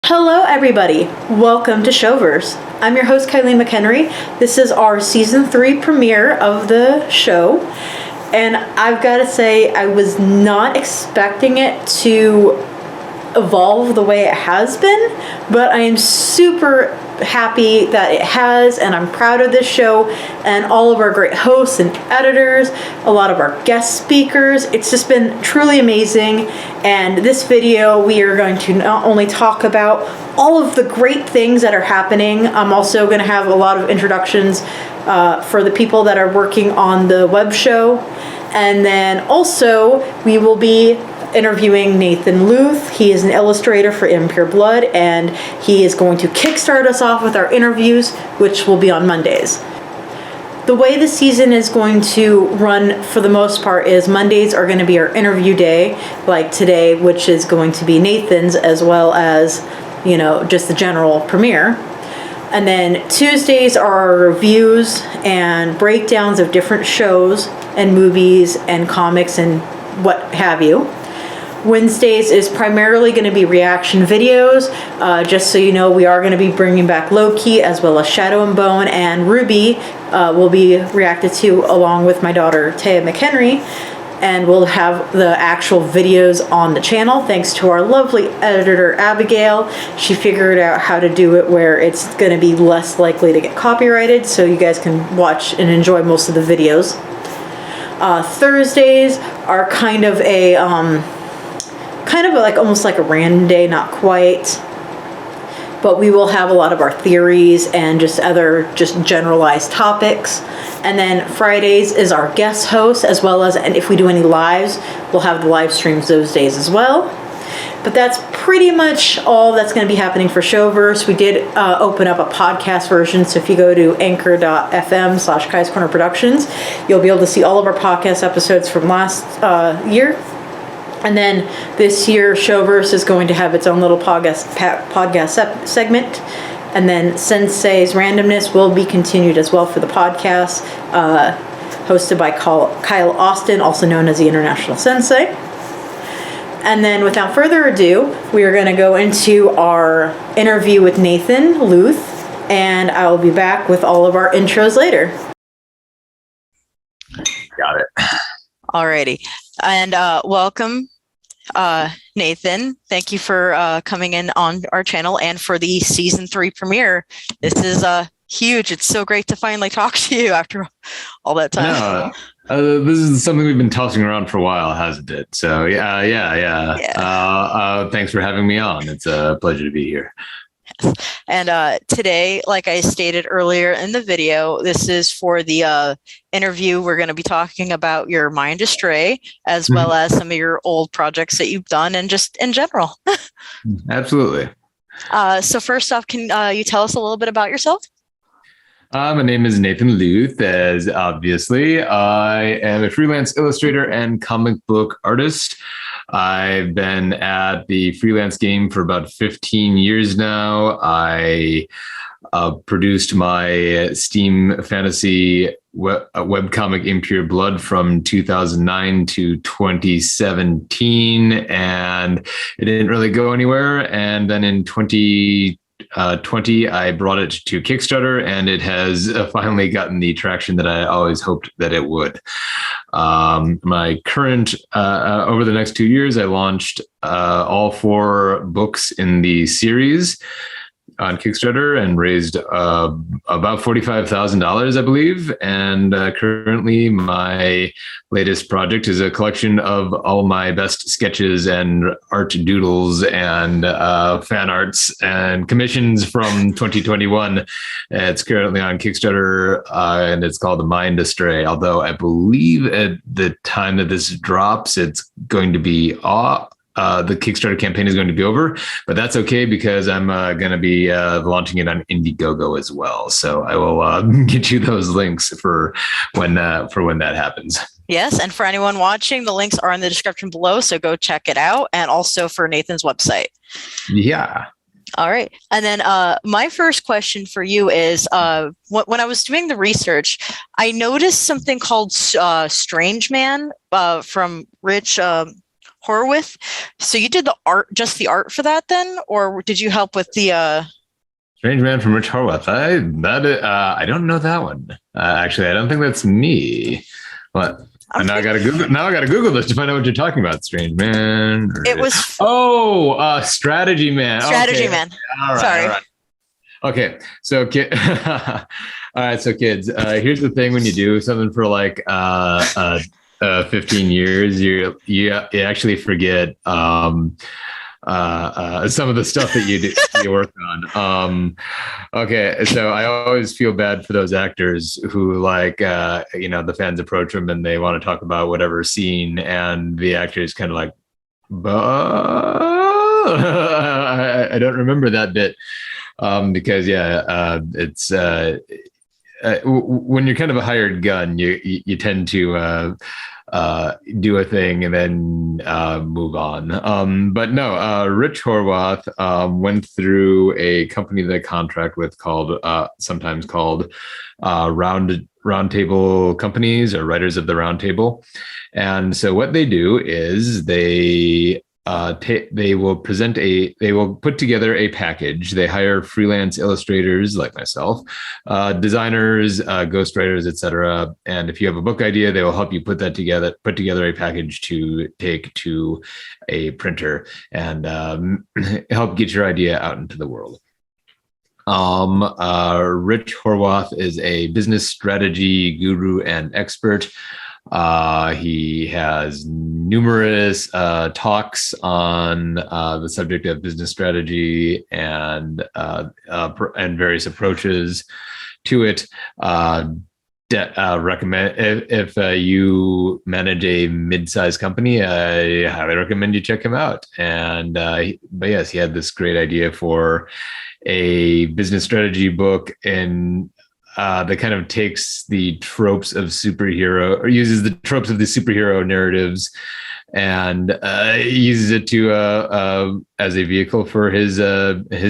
Hello, everybody. Welcome to Showverse. I'm your host, Kylie McHenry. This is our season 3 premiere of the show. And I've got to say, I was not expecting it to evolve the way it has been, but I am super happy that it has, and I'm proud of this show and all of our great hosts and editors, a lot of our guest speakers. It's just been truly amazing. And this video, we are going to not only talk about all of the great things that are happening, I'm also going to have a lot of introductions for the people that are working on the web show. And then also, we will be interviewing Nathan Luth. He is an illustrator for Impure Blood, and he is going to kickstart us off with our interviews, which will be on Mondays. The way the season is going to run for the most part is Mondays are going to be our interview day, like today, which is going to be Nathan's, as well as, just the general premiere. And then Tuesdays are our reviews and breakdowns of different shows and movies and comics and what have you. Wednesdays is primarily going to be reaction videos. Just so you know, we are going to be bringing back Loki, as well as Shadow and Bone, and Ruby will be reacted to along with my daughter Taya McHenry, and we'll have the actual videos on the channel thanks to our lovely editor Abigail. She figured out how to do it where it's going to be less likely to get copyrighted, so you guys can watch and enjoy most of the videos. Thursdays are kind of almost like a random day, not quite, but we will have a lot of our theories and just other generalized topics. And then Fridays is our guest host, as well as, and if we do any lives, we'll have the live streams those days as well. But that's pretty much all that's going to be happening for Showverse. We did open up a podcast version, so if you go to anchor.fm/Kai's Korner Productions, you'll be able to see all of our podcast episodes from last year. And then this year, Showverse is going to have its own little podcast segment. And then Sensei's Randomness will be continued as well for the podcast, hosted by Kyle Austin, also known as the International Sensei. And then without further ado, we are going to go into our interview with Nathan Luth, and I will be back with all of our intros later. Got it. Alrighty. And welcome, Nathan. Thank you for coming in on our channel and for the season 3 premiere. This is huge. It's so great to finally talk to you after all that time. This is something we've been tossing around for a while, hasn't it? So yeah. Thanks for having me on. It's a pleasure to be here. And today, like I stated earlier in the video, this is for the interview. We're going to be talking about your Mind Astray, as well as some of your old projects that you've done and just in general. Absolutely. So first off, can you tell us a little bit about yourself? My name is Nathan Luth, as obviously. I am a freelance illustrator and comic book artist. I've been at the freelance game for about 15 years now. I produced my Steam fantasy webcomic Impure Blood from 2009 to 2017, and it didn't really go anywhere. And then in 2020, I brought it to Kickstarter, and it has finally gotten the traction that I always hoped that it would. My current, over the next 2 years, I launched all 4 books in the series on Kickstarter and raised about $45,000, I believe. And currently my latest project is a collection of all my best sketches and art doodles and fan arts and commissions from 2021. It's currently on Kickstarter, and it's called The Mind Astray. Although I believe at the time that this drops, it's going to be the Kickstarter campaign is going to be over, but that's okay because I'm going to be launching it on Indiegogo as well. So I will get you those links for when that happens. Yes, and for anyone watching, the links are in the description below, so go check it out, and also for Nathan's website. Yeah. All right. And then my first question for you is, when I was doing the research, I noticed something called Strange Man from Rich Horwith. So you did the art, just the art for that then, or did you help with the? Strange Man from Rich Horwath. I don't know that one. Actually, I don't think that's me. What? And now I gotta Google. Now I gotta Google this to find out what you're talking about. Strange Man. It was. Strategy Man. Strategy Man. All right. Sorry. All right. Okay. So, all right. So, kids, here's the thing: when you do something for like 15 years, you actually forget some of the stuff that you work on. Okay, so I always feel bad for those actors who like the fans approach them and they want to talk about whatever scene, and the actor is kind of like, I don't remember that bit, because it's when you're kind of a hired gun, you tend to do a thing and then move on. But no, Rich Horwath went through a company that I contract with sometimes called Roundtable Companies, or Writers of the Roundtable. And so what they do is they will put together a package. They hire freelance illustrators like myself, designers, ghostwriters, etc. And if you have a book idea, they will help you put together a package to take to a printer and help get your idea out into the world. Rich Horwath is a business strategy guru and expert. He has numerous talks on the subject of business strategy and various approaches to it. Recommend if you manage a mid-sized company, I highly recommend you check him out. And but yes, he had this great idea for a business strategy book and that kind of takes the tropes of superhero, or uses the tropes of the superhero narratives, and uses it to as a vehicle for his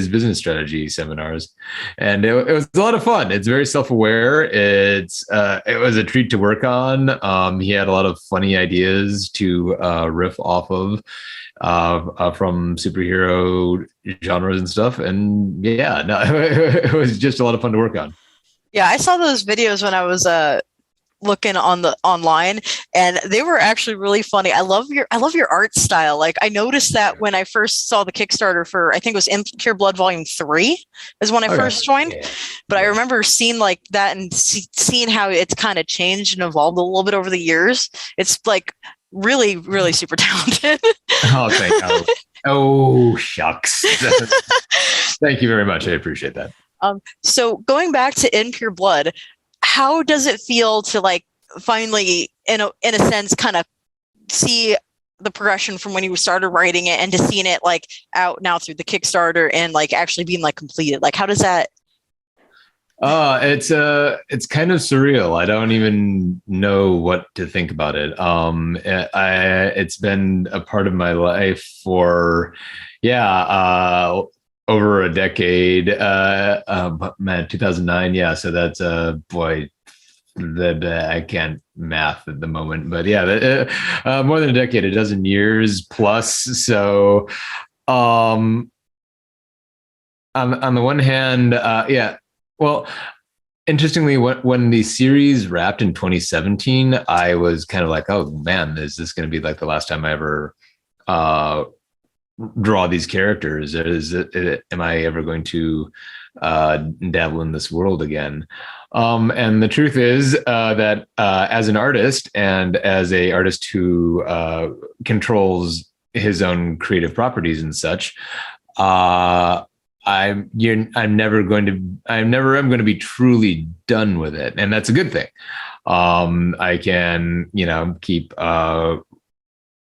business strategy seminars. And it was a lot of fun. It's very self-aware. It was a treat to work on. He had a lot of funny ideas to riff off of from superhero genres and stuff. And yeah, no, it was just a lot of fun to work on. Yeah, I saw those videos when I was looking online, and they were actually really funny. I love your art style. Like, I noticed that when I first saw the Kickstarter for, I think it was Impure Blood Volume 3 is when I first joined. Yeah. But I remember seeing like that and seeing how it's kind of changed and evolved a little bit over the years. It's like really, really super talented. Oh, thank you. Oh, shucks. Thank you very much. I appreciate that. So going back to Impure Blood, how does it feel to like finally, in a sense, kind of see the progression from when you started writing it and to seeing it like out now through the Kickstarter and like actually being like completed? Like, how does that? It's kind of surreal. I don't even know what to think about it. It's been a part of my life for, over a decade. 2009. Yeah. So that's boy, I can't math at the moment, but yeah, more than a decade, a dozen years plus. So, on the one hand, well, interestingly, when the series wrapped in 2017, I was kind of like, oh man, is this going to be like the last time I ever draw these characters? Am I ever going to dabble in this world again? And the truth is that as an artist and as a artist who controls his own creative properties and such, I'm never am going to be truly done with it, and that's a good thing. I can keep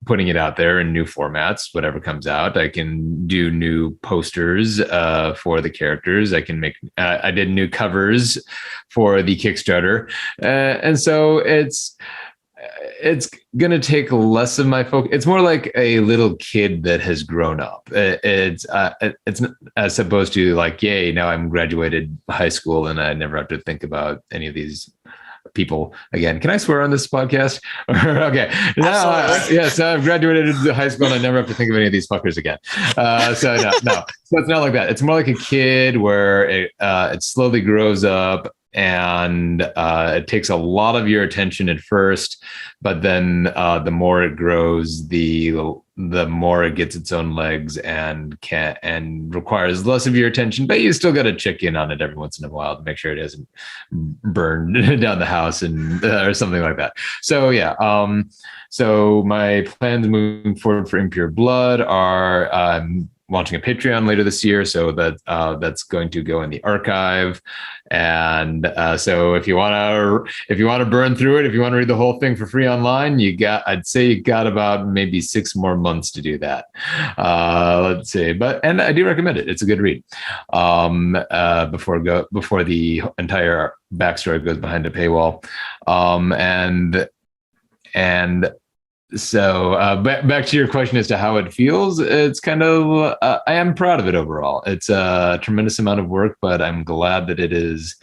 putting it out there in new formats, whatever comes out. I can do new posters for the characters. I can I did new covers for the Kickstarter. And so it's going to take less of my focus. It's more like a little kid that has grown up. It's as opposed to like, yay, now I'm graduated high school and I never have to think about any of these people again. Can I swear on this podcast? Okay. Absolutely. So I've graduated high school and I never have to think of any of these fuckers again. So no. So it's not like that. It's more like a kid where it slowly grows up and it takes a lot of your attention at first, but then the more it grows, the more it gets its own legs and requires less of your attention, but you still got to check in on it every once in a while to make sure it hasn't burned down the house and or something like that. So yeah, so my plans moving forward for Impure Blood are launching a Patreon later this year, so that's going to go in the archive. And so if you want to burn through it, if you want to read the whole thing for free online, I'd say you got about maybe 6 more months to do that. Let's see, and I do recommend it. It's a good read. Before the entire backstory goes behind a paywall. And so back to your question as to how it feels, it's kind of I am proud of it overall. It's a tremendous amount of work, but I'm glad that it is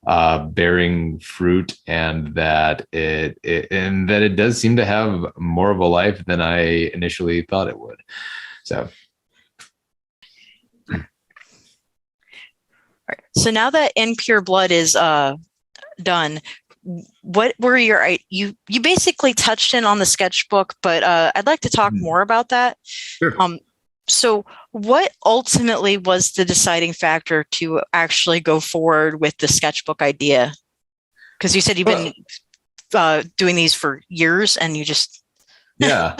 bearing fruit and that it does seem to have more of a life than I initially thought it would. So Right. So now that Impure Blood is done, what were you basically touched in on the sketchbook, but I'd like to talk more about that. Sure. So what ultimately was the deciding factor to actually go forward with the sketchbook idea? Because you said you've been doing these for years and you just yeah.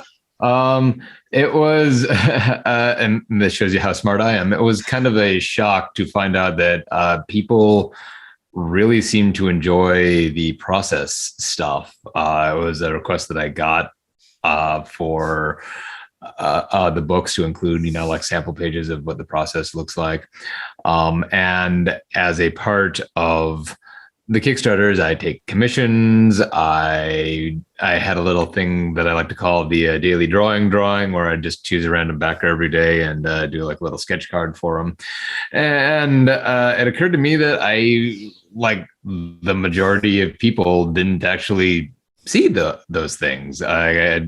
It was and this shows you how smart I am. It was kind of a shock to find out that people really seem to enjoy the process stuff. It was a request that I got for the books to include, like sample pages of what the process looks like. And as a part of the Kickstarters, I take commissions. I had a little thing that I like to call the daily drawing, where I just choose a random backer every day and do like a little sketch card for them. And it occurred to me that the majority of people didn't actually see those things. I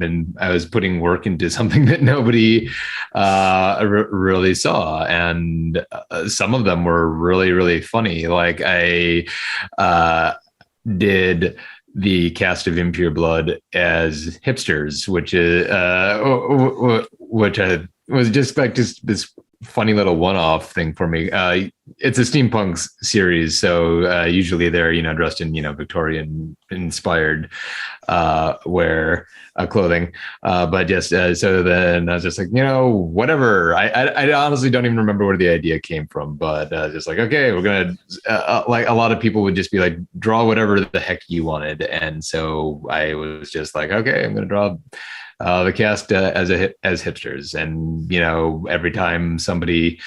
was putting work into something that nobody really saw, and some of them were really, really funny. Like I did the cast of Impure Blood as hipsters, which was just this funny little one-off thing for me. It's a steampunk series, so usually they're dressed in Victorian inspired wear clothing, but just so then I was just like, whatever. I honestly don't even remember where the idea came from, but just like, okay, we're gonna like a lot of people would just be like, draw whatever the heck you wanted, and so I was just like, okay, I'm gonna draw the cast as hipsters. And every time somebody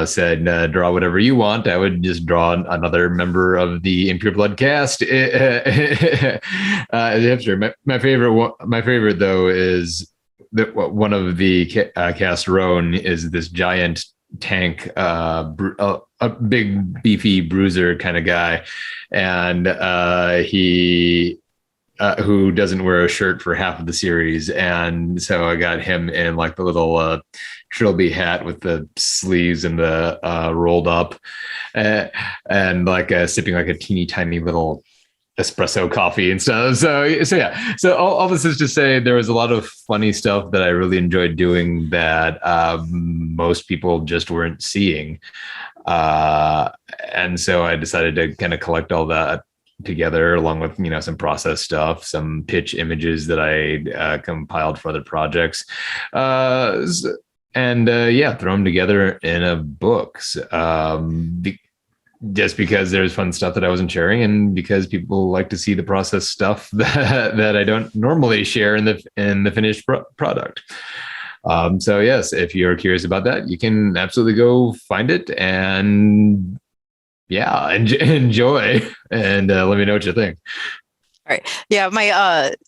said draw whatever you want, I would just draw another member of the Impure Blood cast as a hipster. My favorite though is that one of the cast, Roan, is this giant tank, a big beefy bruiser kind of guy, and he who doesn't wear a shirt for half of the series. And so I got him in like the little trilby hat with the sleeves and the rolled up, and like sipping like a teeny tiny little espresso coffee and stuff. So yeah. So all this is to say there was a lot of funny stuff that I really enjoyed doing that most people just weren't seeing. And so I decided to kind of collect all that together, along with some process stuff, some pitch images that I compiled for other projects, and throw them together in a book. Just because there's fun stuff that I wasn't sharing, and because people like to see the process stuff that I don't normally share in the finished product. So yes, if you're curious about that, you can absolutely go find it and enjoy, and let me know what you think. All right. Yeah,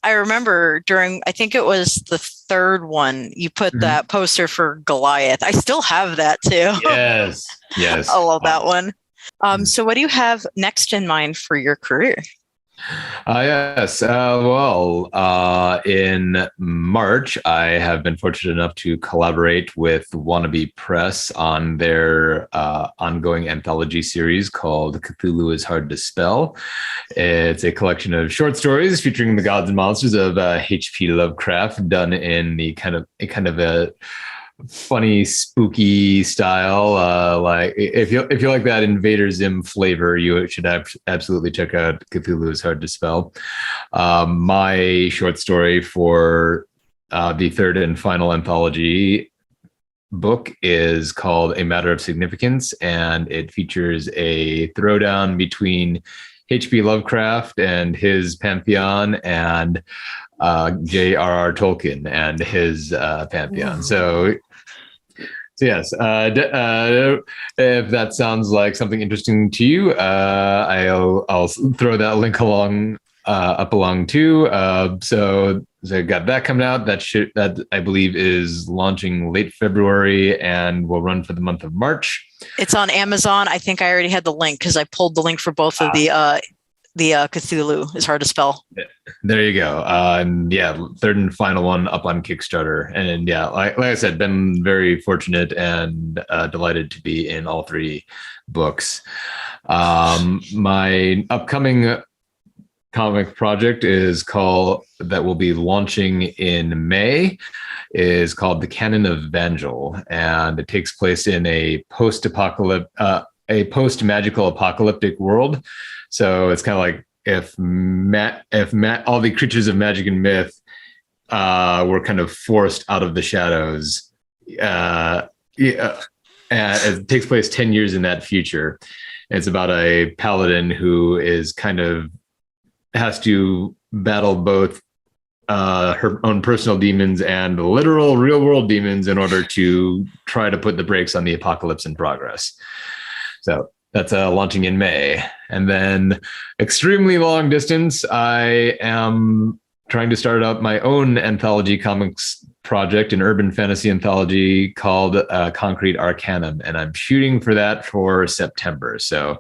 I remember during, I think it was the third one, you put that poster for Goliath. I still have that too. Yes. I love that one. So what do you have next in mind for your career? Yes. In March, I have been fortunate enough to collaborate with Wannabe Press on their ongoing anthology series called Cthulhu is Hard to Spell. It's a collection of short stories featuring the gods and monsters of H.P. Lovecraft, done in the kind of a funny, spooky style. Like if you like that Invader Zim flavor, you should absolutely check out Cthulhu is Hard to Spell. My short story for the third and final anthology book is called A Matter of Significance, and it features a throwdown between H.P. Lovecraft and his pantheon and J.R.R. Tolkien and his pantheon. So yes, if that sounds like something interesting to you, I'll throw that link along too. So I got that coming out. That I believe is launching late February and will run for the month of March. It's on Amazon. I think I already had the link because I pulled the link for both of the Cthulhu is Hard to Spell. There you go. And yeah, third and final one up on Kickstarter. And yeah, like I said, been very fortunate and delighted to be in all three books. My upcoming comic project that will be launching in May is called The Canon of Vangel, and it takes place in a post-magical apocalyptic world. So it's kind of like if all the creatures of magic and myth were kind of forced out of the shadows. And it takes place 10 years in that future. It's about a paladin who is kind of has to battle both her own personal demons and literal real world demons in order to try to put the brakes on the apocalypse in progress. So that's launching in May. And then extremely long distance, I am trying to start up my own anthology comics project, an urban fantasy anthology called Concrete Arcanum. And I'm shooting for that for September. So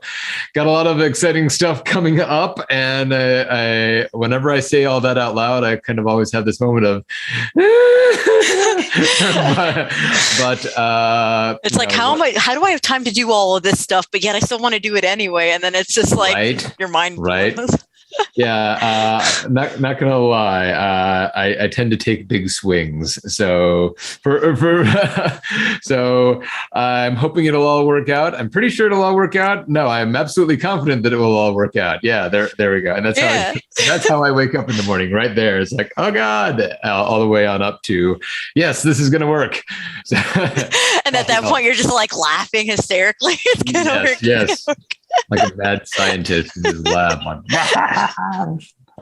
got a lot of exciting stuff coming up. And whenever I say all that out loud, I kind of always have this moment of, but it's like, how do I have time to do all of this stuff, but yet I still want to do it anyway? And then it's just like your mind. Right. Yeah, not gonna lie. I tend to take big swings. So so I'm hoping it'll all work out. I'm pretty sure it'll all work out. No, I'm absolutely confident that it will all work out. Yeah, there we go. And that's how I wake up in the morning. Right there, it's like, oh God, all the way on up to yes, this is gonna work. So, and at that point, you're just like laughing hysterically. It's gonna work. Yes. Like a mad scientist in his lab.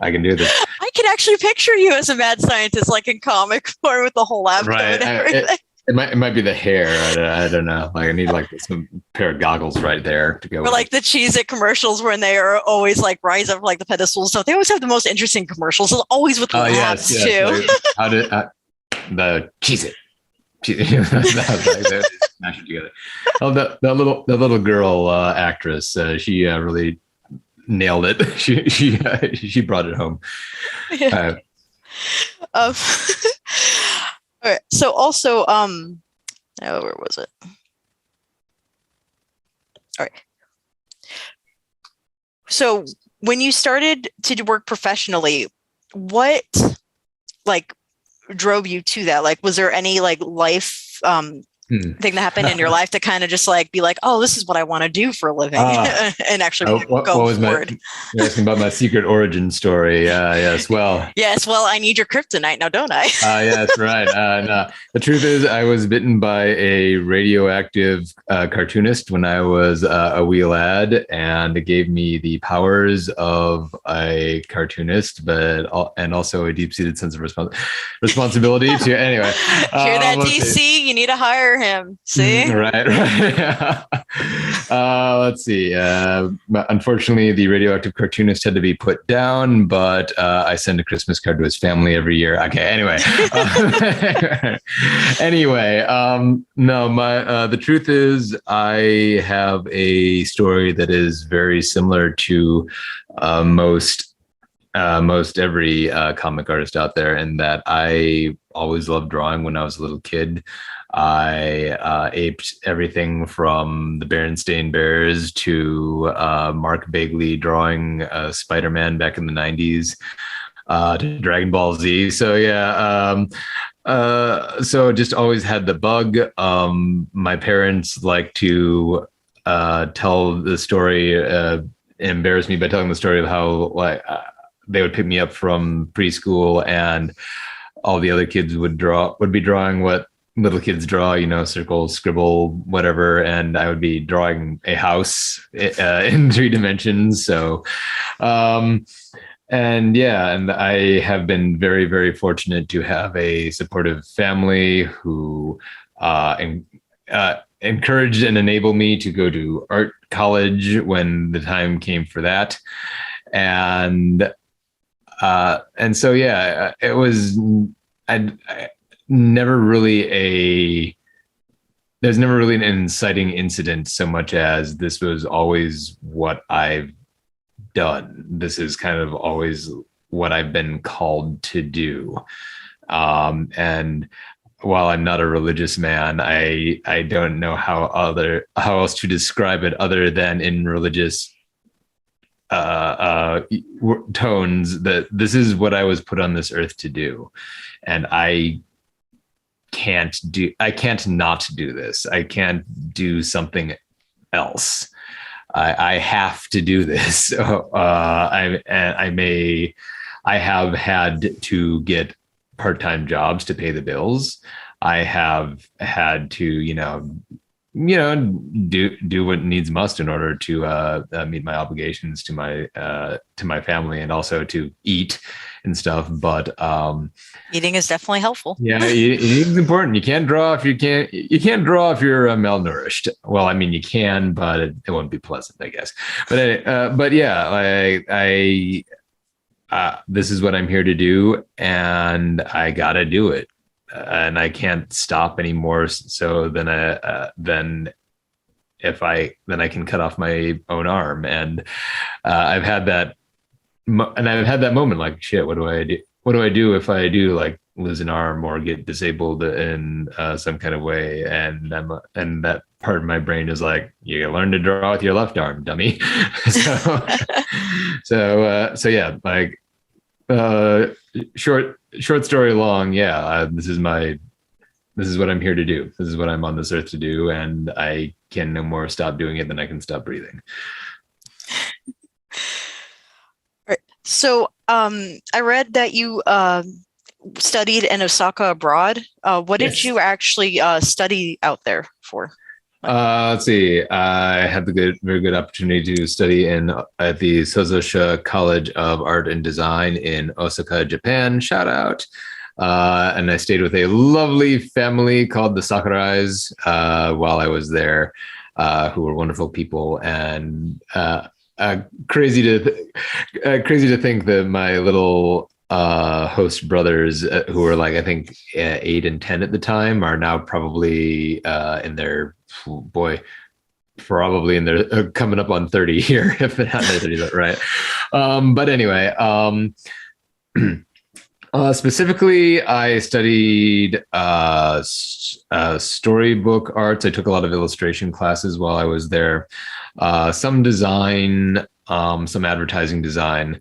I can do this. I can actually picture you as a mad scientist, like in comic form, with the whole lab coat and everything. It might be the hair. I don't know. Like I need like some pair of goggles right there to go. Or like the Cheez-It commercials when they are always like rise up like the pedestals. So they always have the most interesting commercials. Always with the labs too. Like, how did the Cheez-It? Smash it together. Oh, that little girl actress. She really nailed it. She brought it home. Yeah. All right. So also, where was it? All right. So when you started to work professionally, what like drove you to that? Like, was there any like life thing that happened in your life to kind of just like be like, oh, this is what I want to do for a living and actually go forward? You're asking about my secret origin story. Yes. Well, I need your kryptonite now, don't I? Yes, right. No. The truth is I was bitten by a radioactive cartoonist when I was a wee lad, and it gave me the powers of a cartoonist, and also a deep-seated sense of responsibility to anyway. Hear that, DC? You need to hire him. See? Right. Let's see. Unfortunately, the radioactive cartoonist had to be put down, but I send a Christmas card to his family every year. Okay. Anyway. No. The truth is, I have a story that is very similar to most most every comic artist out there, in that I always loved drawing when I was a little kid. I aped everything from the Berenstain Bears to Mark Bagley drawing Spider-Man back in the 90s, to Dragon Ball Z. So yeah, so just always had the bug. My parents like to tell the story, embarrass me by telling the story of how they would pick me up from preschool, and all the other kids would be drawing what little kids draw, circle, scribble, whatever, and I would be drawing a house in 3 dimensions. So and I have been very, very fortunate to have a supportive family who encouraged and enabled me to go to art college when the time came for that. And so, yeah, it was, I never really there's never really an inciting incident so much as this was always what I've done. This is kind of always what I've been called to do. And while I'm not a religious man, I don't know how else to describe it other than in religious tones, that this is what I was put on this earth to do. And I can't not do this. I can't do something else. I have to do this. I have had to get part-time jobs to pay the bills. I have had to, do what needs must in order to meet my obligations to my family, and also to eat and stuff. But eating is definitely helpful. Yeah, eating is important. You can't draw if you're malnourished. Well, I mean, you can, but it won't be pleasant, I guess. But yeah, this is what I'm here to do, and I gotta do it, and I can't stop anymore. So then I can cut off my own arm, and I've had that moment, like, shit, what do I do? What do I do if I do, like, lose an arm or get disabled in some kind of way? And that part of my brain is like, you learn to draw with your left arm, dummy. So yeah, like, short story long. Yeah, this is what I'm here to do. This is what I'm on this earth to do, and I can no more stop doing it than I can stop breathing. Right. So, I read that you studied in Osaka abroad. What did you actually study out there for? Let's see. I had the very good opportunity to study at the Sozosha College of Art and Design in Osaka, Japan. Shout out. And I stayed with a lovely family called the Sakurais while I was there, who were wonderful people, and crazy to think that my little host brothers, who were, like, I think 8 and 10 at the time, are now probably in their coming up on 30 here, if they're not in their 30s, right? But anyway, specifically, I studied storybook arts. I took a lot of illustration classes while I was there. Some design, some advertising design.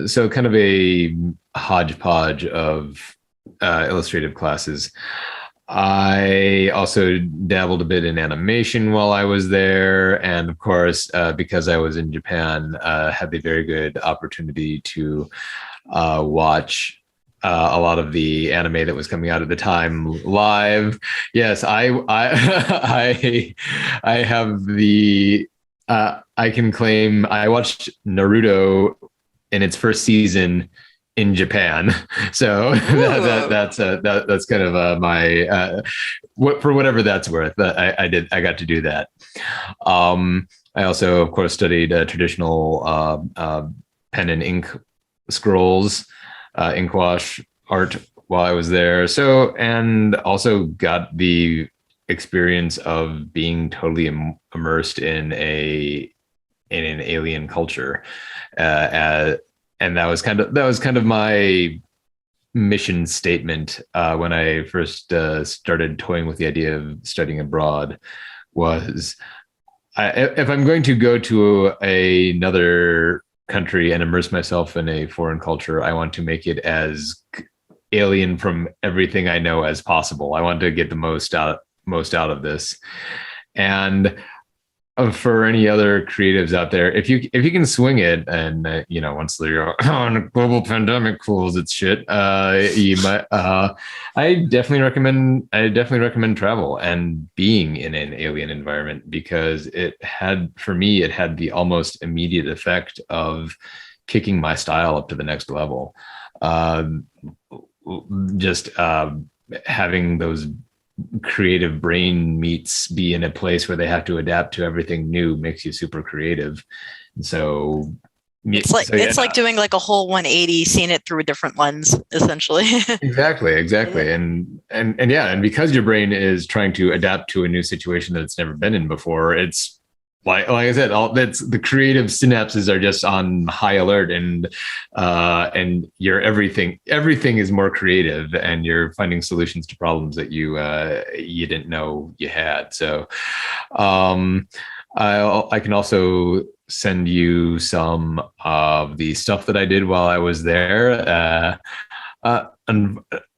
So kind of a hodgepodge of illustrative classes. I also dabbled a bit in animation while I was there. And of course, because I was in Japan, had the very good opportunity to watch a lot of the anime that was coming out at the time live. Yes, I have the I can claim I watched Naruto in its first season in Japan. So that's kind of my for whatever that's worth. I got to do that. I also, of course, studied traditional pen and ink scrolls, ink wash art while I was there. So, and also got the experience of being totally immersed in an alien culture, and that was kind of my mission statement when I first started toying with the idea of studying abroad. Was if I'm going to go to another country and immerse myself in a foreign culture, I want to make it as alien from everything I know as possible. I want to get the most out of this. And for any other creatives out there, if you can swing it, and once the global pandemic cools its shit, you might. I definitely recommend travel and being in an alien environment, because it had the almost immediate effect of kicking my style up to the next level. Just having those creative brain meets be in a place where they have to adapt to everything new makes you super creative. And so it's like doing like a whole 180, seeing it through a different lens, essentially. Exactly. And because your brain is trying to adapt to a new situation that it's never been in before, it's like I said, that's the creative synapses are just on high alert, and your everything is more creative, and you're finding solutions to problems that you didn't know you had. So I can also send you some of the stuff that I did while I was there.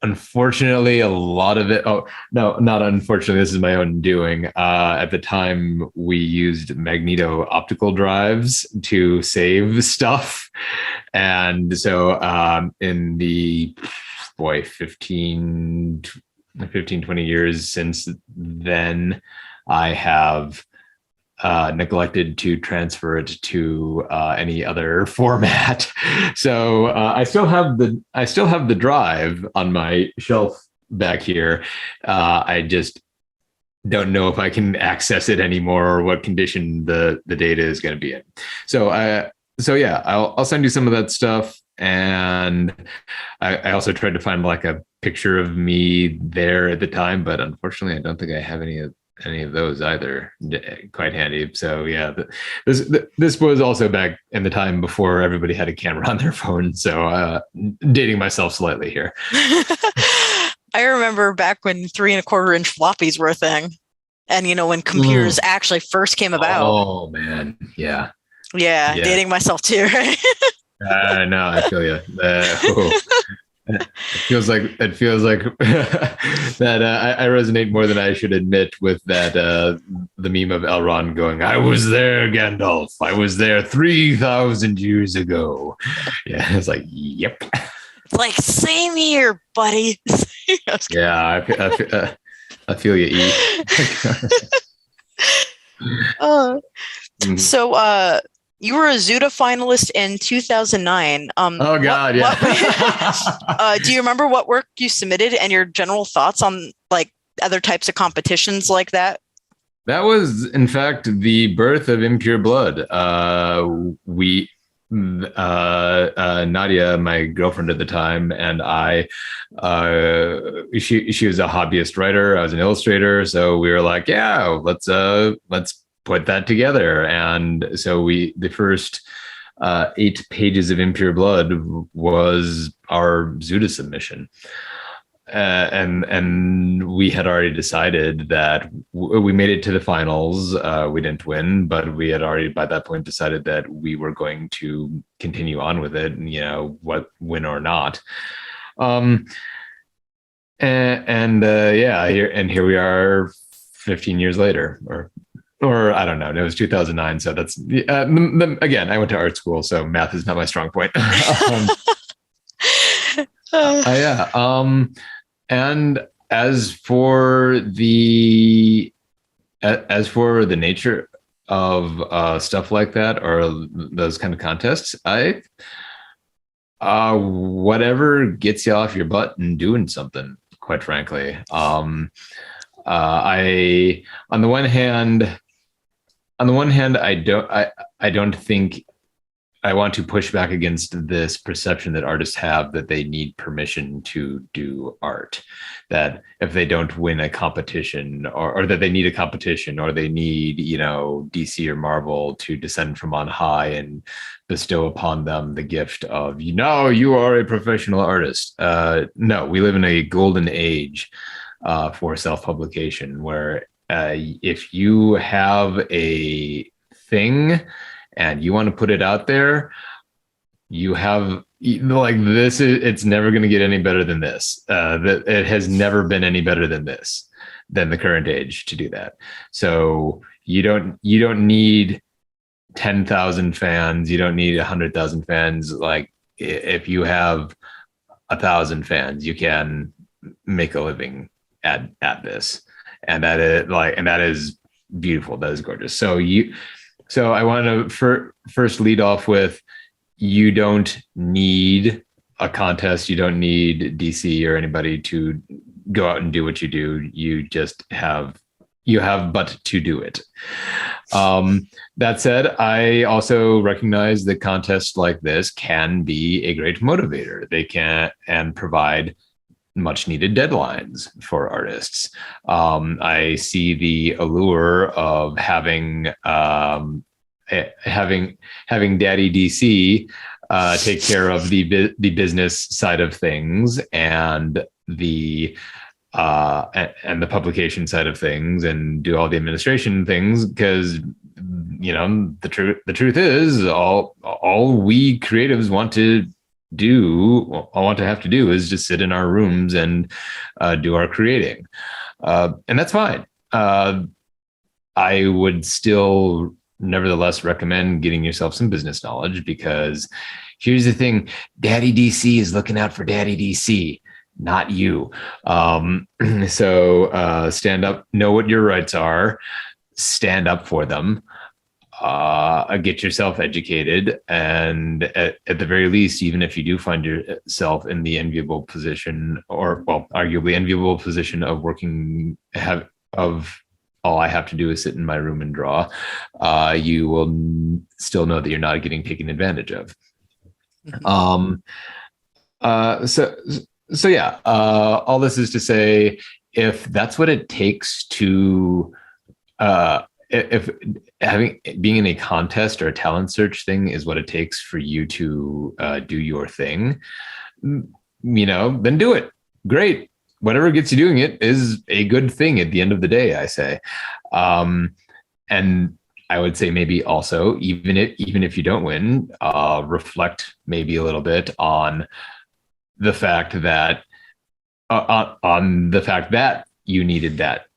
Unfortunately, a lot of it. Oh no, not unfortunately. This is my own doing. At the time, we used magneto optical drives to save stuff, and so in the 20 years since then, I have neglected to transfer it to any other format. So I still have the drive on my shelf back here. I just don't know if I can access it anymore, or what condition the data is going to be in. So yeah, I'll send you some of that stuff. And I also tried to find like a picture of me there at the time, but unfortunately, I don't think I have any of those either. Quite handy. So yeah, this was also back in the time before everybody had a camera on their phone. So dating myself slightly here. I remember back when 3.25-inch floppies were a thing, and when computers actually first came about. Oh man, yeah. Dating myself too, right? No, I feel you. It feels like that I resonate more than I should admit with that the meme of Elrond going, "I was there, Gandalf. I was there 3,000 years ago." Yeah, it's like, yep. It's like, same here, buddy. Yeah, I feel you, E. So, you were a Zuda finalist in 2009. Oh God, yeah. Do you remember what work you submitted and your general thoughts on like other types of competitions like that? That was, in fact, the birth of Impure Blood. Nadia, my girlfriend at the time, and I, she was a hobbyist writer. I was an illustrator, so we were like, yeah, let's put that together. And so the first 8 pages of Impure Blood was our Zuda submission. And we had already decided that we made it to the finals. We didn't win, but we had already by that point decided that we were going to continue on with it, what win or not. Here we are 15 years later, or I don't know. It was 2009, so that's again. I went to art school, so math is not my strong point. And as for the nature of stuff like that, or those kind of contests, whatever gets you off your butt and doing something. Quite frankly, on the one hand, I don't think I want to push back against this perception that artists have that they need permission to do art. That if they don't win a competition, or that they need a competition, or they need, DC or Marvel to descend from on high and bestow upon them the gift of, you are a professional artist. No, we live in a golden age for self-publication, where if you have a thing and you want to put it out there, you have it's never going to get any better than this. That it has never been any better than the current age to do that. So you don't need 10,000 fans. You don't need 100,000 fans. Like, if you have 1,000 fans, you can make a living at this. And that is beautiful. That is gorgeous. So I want to first lead off with, you don't need a contest. You don't need DC or anybody to go out and do what you do. You just have but to do it. That said, I also recognize that contests like this can be a great motivator. They can and provide much needed deadlines for artists. I see the allure of having Daddy DC take care of the business side of things and the publication side of things, and do all the administration things, because the truth is, all we creatives want to have to do is just sit in our rooms and do our creating, and that's fine. I would still nevertheless recommend getting yourself some business knowledge, because here's the thing: Daddy DC is looking out for Daddy DC, not you. So stand up, know what your rights are, stand up for them. Get yourself educated, and at the very least, even if you do find yourself in the enviable position, arguably enviable position of all I have to do is sit in my room and draw, you will still know that you're not getting taken advantage of. So yeah, all this is to say, if that's what it takes to if being in a contest or a talent search thing is what it takes for you to do your thing, then do it. Great. Whatever gets you doing it is a good thing at the end of the day, I say. And I would say maybe also, even if you don't win, reflect maybe a little bit on the fact that you needed that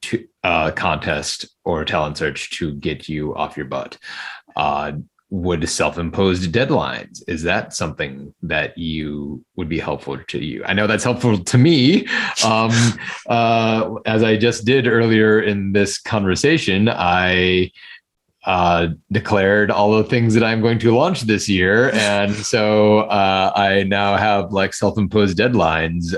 contest or talent search to get you off your butt. Would self-imposed deadlines, is that something that you would be helpful to you? I know that's helpful to me. As I just did earlier in this conversation, I declared all the things that I'm going to launch this year. And so I now have self-imposed deadlines,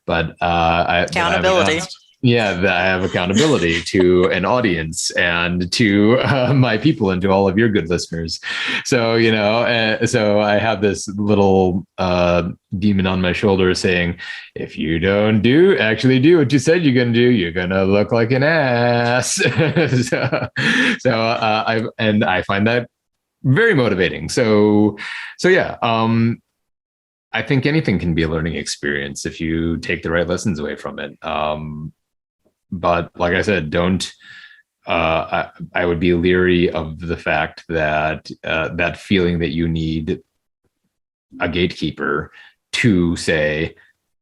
but accountability. That I have accountability to an audience and to my people and to all of your good listeners. So, so I have this little demon on my shoulder saying, if you don't actually do what you said you're going to do, you're going to look like an ass. I find that very motivating. So yeah, I think anything can be a learning experience if you take the right lessons away from it. But like I said, I would be leery of the fact that that feeling that you need a gatekeeper to say,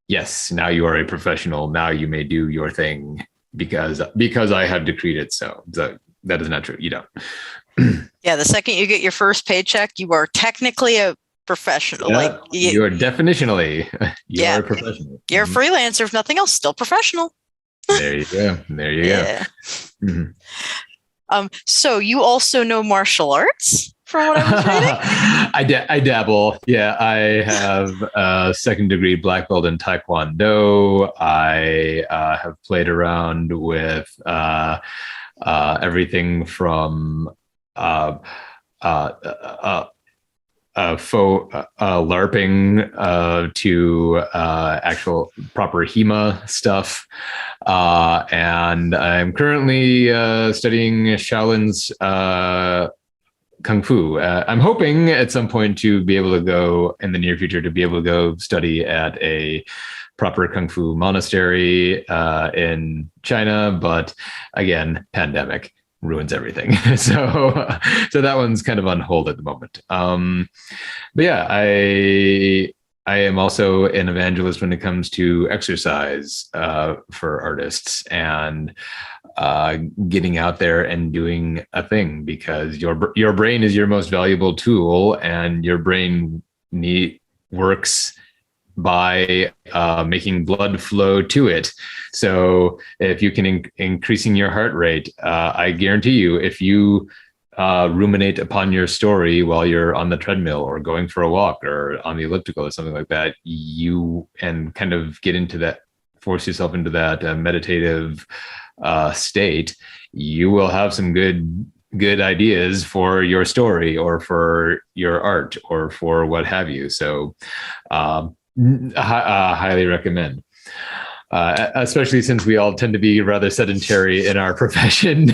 yes, now you are a professional. Now you may do your thing because I have decreed it. So that is not true. You don't. Yeah. The second you get your first paycheck, you are technically a professional. Yeah, you are definitionally, you are a professional. You're a freelancer. If nothing else, still professional. There you go. Go. Mm-hmm. So you also know martial arts, from what I was reading? I dabble. Yeah, I have a second degree black belt in Taekwondo. I have played around with everything from faux LARPing to actual proper HEMA stuff. And I'm currently studying Shaolin's Kung Fu. I'm hoping at some point to be able to go in the near future to be able to go study at a proper Kung Fu monastery in China. But again, pandemic ruins everything. So that one's kind of on hold at the moment. But yeah, I am also an evangelist when it comes to exercise for artists and getting out there and doing a thing, because your brain is your most valuable tool, and your brain works by making blood flow to it. So if you can increasing your heart rate, I guarantee you, if you ruminate upon your story while you're on the treadmill or going for a walk or on the elliptical or something like that, you and kind of get into that, force yourself into that meditative state, you will have some good ideas for your story or for your art or for what have you. So highly recommend. Especially since we all tend to be rather sedentary in our profession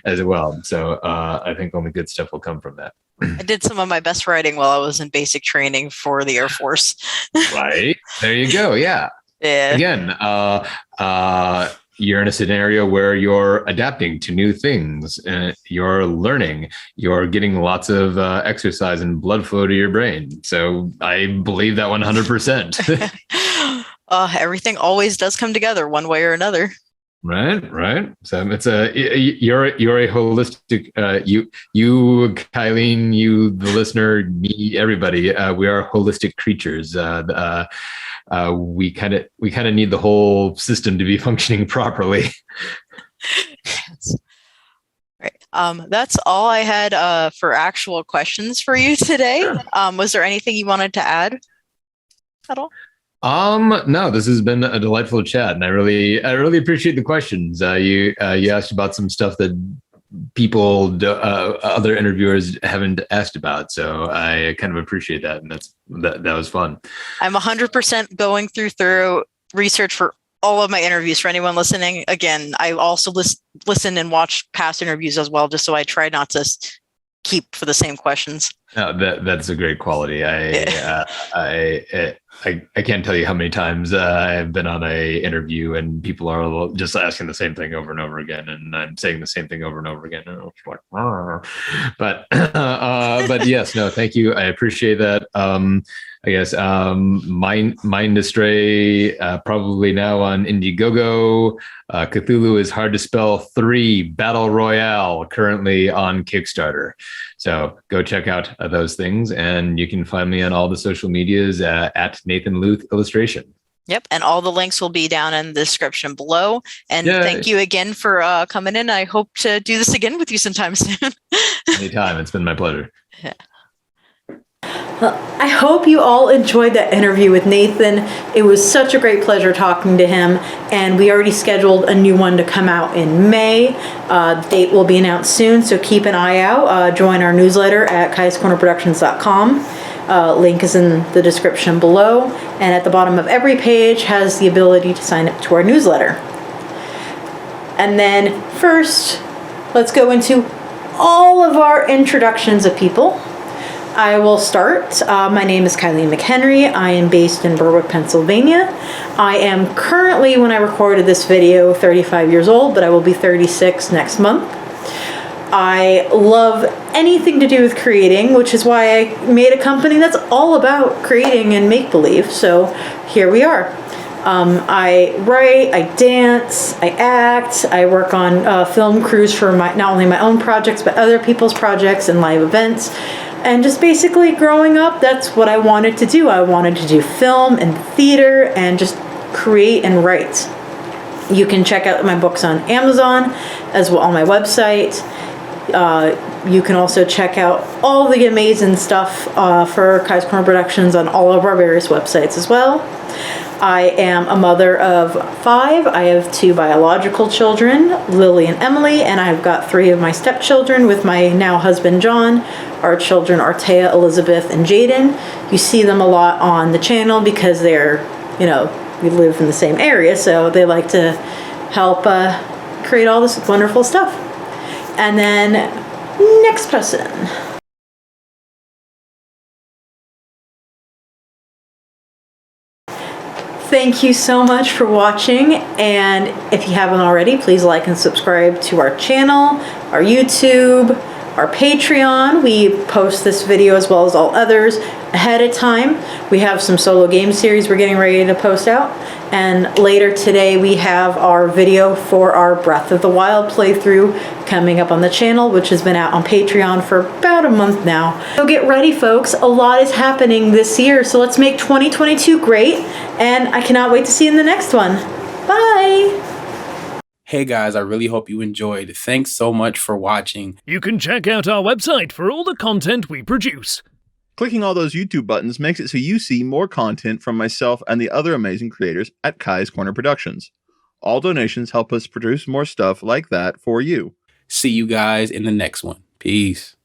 as well. So I think only good stuff will come from that. I did some of my best writing while I was in basic training for the Air Force. Right. There you go. Yeah. Yeah. Again, you're in a scenario where you're adapting to new things, you're learning, you're getting lots of exercise and blood flow to your brain. So I believe that 100%. Everything always does come together one way or another. Right. So it's you're a holistic, you, Kylene, you, the listener, me, everybody, we are holistic creatures. We kind of need the whole system to be functioning properly. Yes. Right. That's all I had for actual questions for you today. Sure. Was there anything you wanted to add at all? No, this has been a delightful chat, and I really appreciate the questions. You asked about some stuff that people, other interviewers haven't asked about, so I kind of appreciate that, and that was fun. I'm 100% going through research for all of my interviews. For anyone listening, again, I also listen and watch past interviews as well, just so I try not to keep for the same questions. No, that's a great quality. I can't tell you how many times I've been on a interview and people are just asking the same thing over and over again, and I'm saying the same thing over and over again. And it's like, but yes, no, thank you. I appreciate that. I guess Mind Astray, probably now on Indiegogo. Cthulhu is Hard to Spell 3 Battle Royale, currently on Kickstarter. So go check out those things, and you can find me on all the social medias at Nathan Luth Illustration. Yep, and all the links will be down in the description below. And thank you again for coming in. I hope to do this again with you sometime soon. Anytime, it's been my pleasure. Yeah. Well, I hope you all enjoyed that interview with Nathan. It was such a great pleasure talking to him, and we already scheduled a new one to come out in May. The date will be announced soon, so keep an eye out. Join our newsletter at kaiscornerproductions.com. Link is in the description below, and at the bottom of every page has the ability to sign up to our newsletter. And then first, let's go into all of our introductions of people. I will start. My name is Kylene McHenry. I am based in Berwick, Pennsylvania. I am currently, when I recorded this video, 35 years old, but I will be 36 next month. I love anything to do with creating, which is why I made a company that's all about creating and make-believe. So here we are. I write, I dance, I act, I work on film crews for not only my own projects, but other people's projects and live events. And just basically growing up, that's what I wanted to do. I wanted to do film and theater and just create and write. You can check out my books on Amazon as well on my website. You can also check out all the amazing stuff for Kai's Corner Productions on all of our various websites as well. I am a mother of 5. I have 2 biological children, Lily and Emily, and I've got 3 of my stepchildren with my now husband, John. Our children are Taya, Elizabeth, and Jaden. You see them a lot on the channel because they're, we live in the same area, so they like to help create all this wonderful stuff. And then, next person. Thank you so much for watching, and if you haven't already, please like and subscribe to our channel, our YouTube, our Patreon. We post this video as well as all others ahead of time. We have some solo game series we're getting ready to post out, and later today we have our video for our Breath of the Wild playthrough coming up on the channel, which has been out on Patreon for about a month now. So get ready, folks. A lot is happening this year, so let's make 2022 great, and I cannot wait to see you in the next one. Bye! Hey guys, I really hope you enjoyed. Thanks so much for watching. You can check out our website for all the content we produce. Clicking all those YouTube buttons makes it so you see more content from myself and the other amazing creators at Kai's Corner Productions. All donations help us produce more stuff like that for you. See you guys in the next one. Peace.